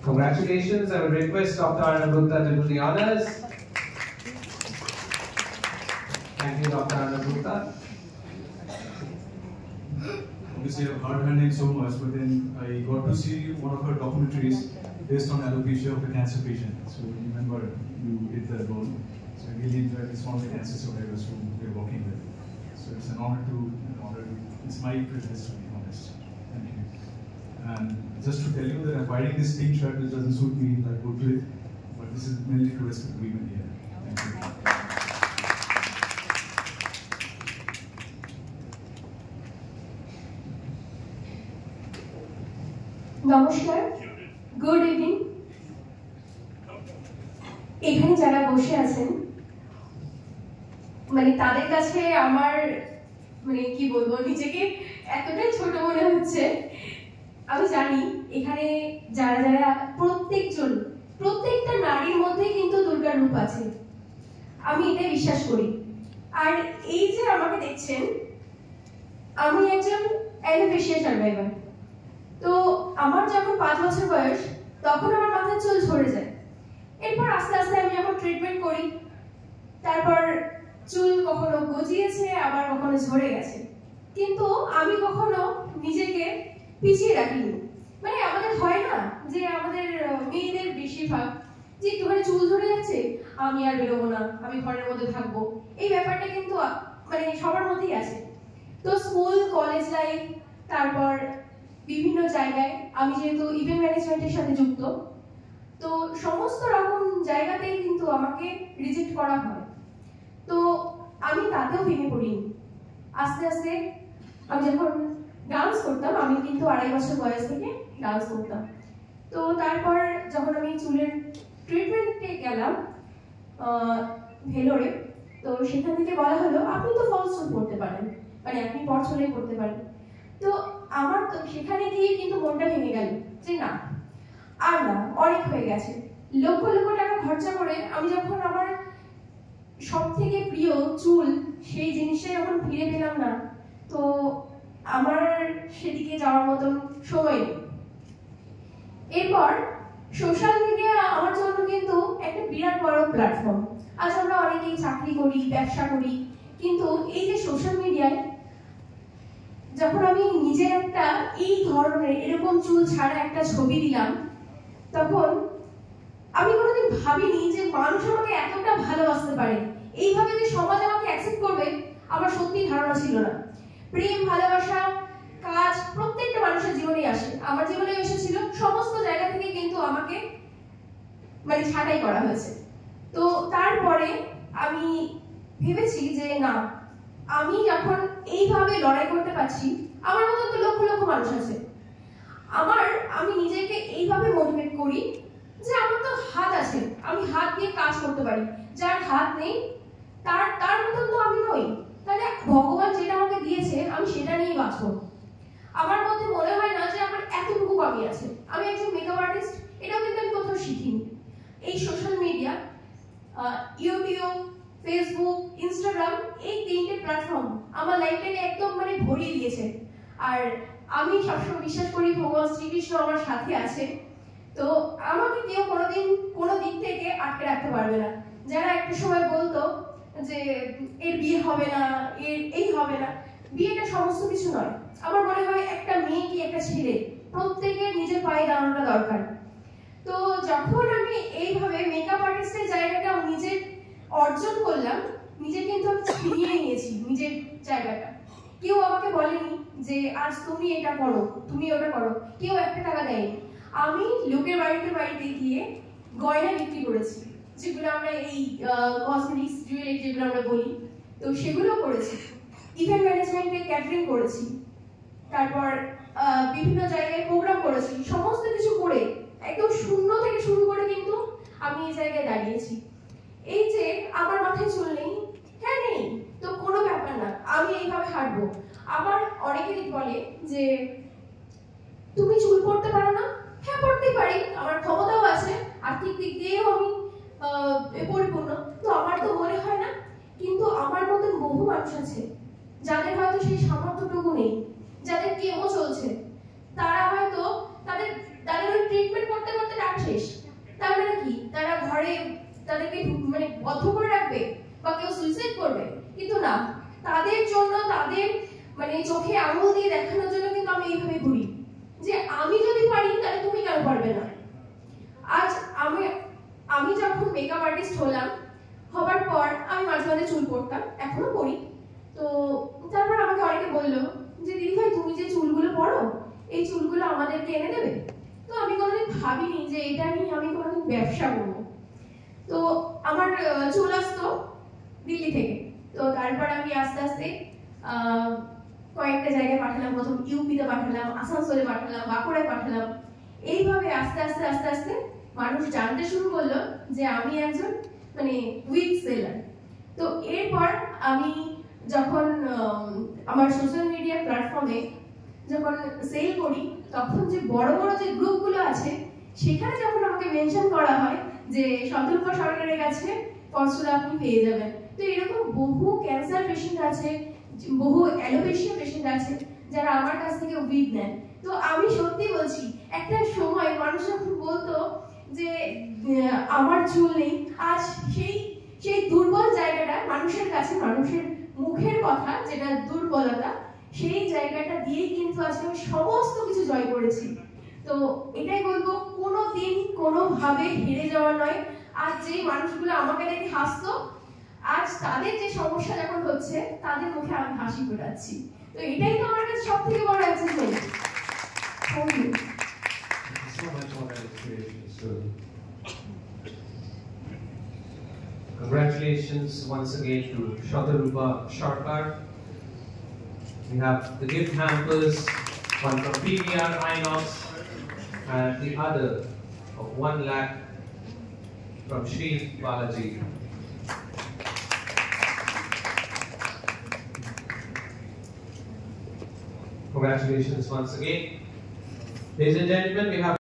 Congratulations. I would request Dr. Arnab Gupta to do the honors. Thank you, Dr. Arnab Gupta. Obviously, I've heard her name so much, but then I got to see one of her documentaries based on alopecia of a cancer patient. So remember, you did that role. So I really enjoyed this one of the cancer survivors who we're working with. So it's an honor it's my privilege to be honest. Thank you. And just to tell you that I'm wearing this pink shirt which doesn't suit me like Gurpreet, but this is mainly to respect women here. Thank you. নমস্কার, good evening. এখানে যারা বসে আছেন মানে তাদের কাছে আমার মানে কি বলবো, নিজেকে এতটাই ছোট মনে হচ্ছে। আমি জানি এখানে যারা যারা প্রত্যেকটা নারীর মধ্যে কিন্তু দুর্গার রূপ আছে, আমি এটা বিশ্বাস করি। আর এই যে আমাকে দেখছেন, আমি একজন অ্যালোপেশিয়া সার্ভাইভার। তো আমার যখন 5 বছর বয়স তখন আমার মাথায় চুল ঝরে যায়। এরপর আস্তে আস্তে আমি যখন ট্রিটমেন্ট করি, তারপর চুল কখনো গজিয়েছে, আবার কখনো ঝরে গেছে, কিন্তু আমি কখনো নিজেকে পিছিয়ে রাখিনি। মানে আমাদের হয় না যে আমাদের মেয়েদের বেশিরভাগ যে একটুখানি চুল ঝরে যাচ্ছে, আমি আর বেরোবো না, আমি ঘরের মধ্যে থাকবো, এই ব্যাপারটা কিন্তু মানে সবার মধ্যেই আছে। তো স্কুল কলেজ লাইফ, তারপর বিভিন্ন জায়গায় আমি যেহেতু ইভেন্ট ম্যানেজমেন্টের সাথে যুক্ত, তো সমস্ত রকম জায়গাতেই কিন্তু আমাকে রিজেক্ট করা হয়। তো আমি তাতেও ভেঙে পড়িনি। আস্তে আস্তে আমি যখন ডান্স করতাম, আমি কিন্তু 2.5 বছর বয়স থেকে ডান্স করতাম। তো তারপর যখন আমি চুলের ট্রিটমেন্টে গেলাম ভেলোরে, তো সেখান থেকে বলা হলো আপনি তো ফলস চুল করতে পারেন, মানে আপনি পরচুলে করতে পারেন। তো আমার তো সেখানে গিয়ে কিন্তু মনটা ভেঙে গেল যে না, আর না, অনেক হয়ে গেছে। লক্ষ লক্ষ টাকা খরচা করে আমি যখন আমার সব থেকে প্রিয় চুল, সেই জিনিসটা যখন ফিরে পেলাম না, তো আমার সেদিকে যাওয়ার মতন সময় নেই। এরপর সোশ্যাল মিডিয়া আমার জন্য কিন্তু একটা বিরাট বড় প্ল্যাটফর্ম। আজ আমরা অনেকেই চাকরি করি, ব্যবসা করি, কিন্তু এই যে সোশ্যাল মিডিয়ায় যখন আমি নিজের একটা এই ধরনের এরকম চুল ছাড়া একটা ছবি দিলাম, তখন আমি কোনোদিন ভাবিনি যে মানুষ আমাকে এতটা ভালোবাসতে পারে, এইভাবে যে সমাজ আমাকে অ্যাকসেপ্ট করবে, আমার সত্যি ধারণা ছিল না। প্রেম, ভালোবাসা, কাজ প্রত্যেকটা মানুষের জীবনেই আসে, আমার জীবনে এসেছিল। সমস্ত জায়গা থেকে কিন্তু আমাকে মানে ছাঁটাই করা হয়েছে। তো তারপরে আমি ভেবেছি যে না, আমি যখন এইভাবে লড়াই করতে পারছি, আমার মতন তো লক্ষ লক্ষ মানুষ আছে। আমি নিজেকে এইভাবে মোটিভেট করি যে আমার তো হাত আছে, আমি হাত দিয়ে কাজ করতে পারি। যার হাত নেই তার মতন তো আমি নই। তাহলে ভগবান যেটা আমাকে দিয়েছে আমি সেটা নিয়েই বাঁচবো। আমার মধ্যে মনে হয় না যে আমার এতটুকু কমই আছে। আমি একজন মেকআপ আর্টিস্ট, এটাও কিন্তু আমি কোথাও শিখিনি। এই social media, YouTube, Facebook, Instagram, এই 3টে প্ল্যাটফর্ম আমার লাইফটাকে একদম মানে ভরিয়ে দিয়েছে। আর আমি সবসময় বিশ্বাস করি ভগবান শ্রীকৃষ্ণ আমার সাথে আছে। তো আমাকে কেউ কোনোদিন কোনো দিক থেকে আটকে রাখতে পারবে না। যারা একটা সময় বলতো যে এর বিয়ে হবে না, এর এই হবে না, বিয়েটা সমস্ত কিছু নয়। আমার মনে হয় একটা মেয়ে কি একটা ছেলে, প্রত্যেকের নিজের পায়ে দাঁড়ানোটা দরকার। তো যখন আমি এইভাবে মেকআপ আর্টিস্টের জায়গাটা নিজের অর্জন করলাম, নিজে কিন্তু আমি ফিরিয়ে নিয়েছি নিজের জায়গাটা। কেউ আমাকে বলেনি যে আজ তুমি এটা করো, তুমি ওটা করো, কেউ 1 টাকা দেয়নি। আমি লোকের বাড়িতে গিয়ে গয়না বিক্রি করেছি, যেগুলো আমরা এই কসমেটিক্স, জুয়েলারি যেগুলো আমরা বলি, তো সেগুলো করেছি। ইভেন্ট ম্যানেজমেন্টে ক্যাটারিং করেছি, তারপর বিভিন্ন জায়গায় প্রোগ্রাম করেছি। সমস্ত কিছু করে একদম শূন্য থেকে শুরু করে কিন্তু আমি এই জায়গায় দাঁড়িয়েছি। এই যে আমার মাথায় চুল নেই, হ্যাঁ নেই, তো কোনো ব্যাপার না, আমি এইভাবে হাঁটবো। আমার অনেকেই বলে যে তুমি চুল পড়তে পারো না। হ্যাঁ, পড়তেই পারি, আমার ক্ষমতাও আছে, আর্থিক দিক দিয়েও আমি পরিপূর্ণ। তো আমার তো মনে হয় না, কিন্তু আমার মতন বহু মানুষ আছে যাদের হয়তো সেই সামর্থ্যটুকু নেই, যাদের কেমো চলছে, তারা হয়তো তাদের তাদের ওই ট্রিটমেন্ট করতে করতে টাকা শেষ। তার মানে কি তারা ঘরে তাদেরকে মানে বদ্ধ করে রাখবে বা কেউ সুইসাইড করবে? কিন্তু না, তাদের জন্য তাদের মানে চোখে আঙুল দিয়ে দেখানোর জন্য কিন্তু আমি এইভাবে ঘুরি যে আমি যদি পারি তাহলে তুমি কেন পারবে না। আজ আমি যখন মেকআপ আর্টিস্ট হবার পর আমি মাঝে মাঝে চুল পড়তাম, এখনো পড়ি। তো তারপর আমাকে অনেকে বললো যে দিদি ভাই তুমি যে চুলগুলো পড়ো এই চুলগুলো আমাদেরকে এনে দেবে। তো আমি কোনোদিন ভাবিনি যে এটা নিয়ে আমি কোনোদিন ব্যবসা করবো। তো আমার চুল আসতো দিল্লি থেকে। তো তারপর আমি আস্তে আস্তে কয়েকটা জায়গায় পাঠালাম, প্রথম ইউপিতে পাঠালাম, আসানসোলে পাঠালাম, বাঁকুড়ায় পাঠালাম। এইভাবে আস্তে আস্তে আস্তে আস্তে মানুষ জানতে শুরু করলো যে আমি একজন মানে উইগ সেলার। তো এরপর আমি যখন আমার সোশ্যাল মিডিয়া প্ল্যাটফর্মে যখন সেল করি তখন যে বড় বড় যে গ্রুপগুলো আছে সেখানে যখন আমাকে মেনশন করা হয় যে শতরূপা সরকারের কাছে ফর্মুলা আপনি পেয়ে যাবেন। তো এরকম বহু ক্যান্সার পেশেন্ট আছে, বহু অ্যালোপেশিয়া পেশেন্ট আছে যারা আমার কাছ থেকে উইগ নেন। তো আমি সত্যি বলছি একটা সময় মানুষ যখন বলতো যে আমার চুল নেই, আজ সেই দুর্বল জায়গাটা মানুষের কাছে, মানুষের মুখের কথা যেটা দুর্বলতা, সেই জায়গাটা দিয়েই কিন্তু আজকে আমি সমস্ত কিছু জয় করেছি। তো এটাই বলবো কোনোদিন কোনোভাবে হেরে যাওয়ার নয়। আজ যে মানুষগুলো আমাকে দেখে হাসতো, আজ তাদের যে সমস্যা যখন হচ্ছে তাদের মুখে আমি হাসি ফোটাচ্ছি। তো এটাই তো আমার কাছে সব থেকে বড় achievement. Thank you So much for that inspiration story. Congratulations once again to Shatarupa Sarkar. We have the gift hampers, one from PVR Inox and the other of 1 lakh from Sri Balaji. Congratulations once again. Ladies and gentlemen, we have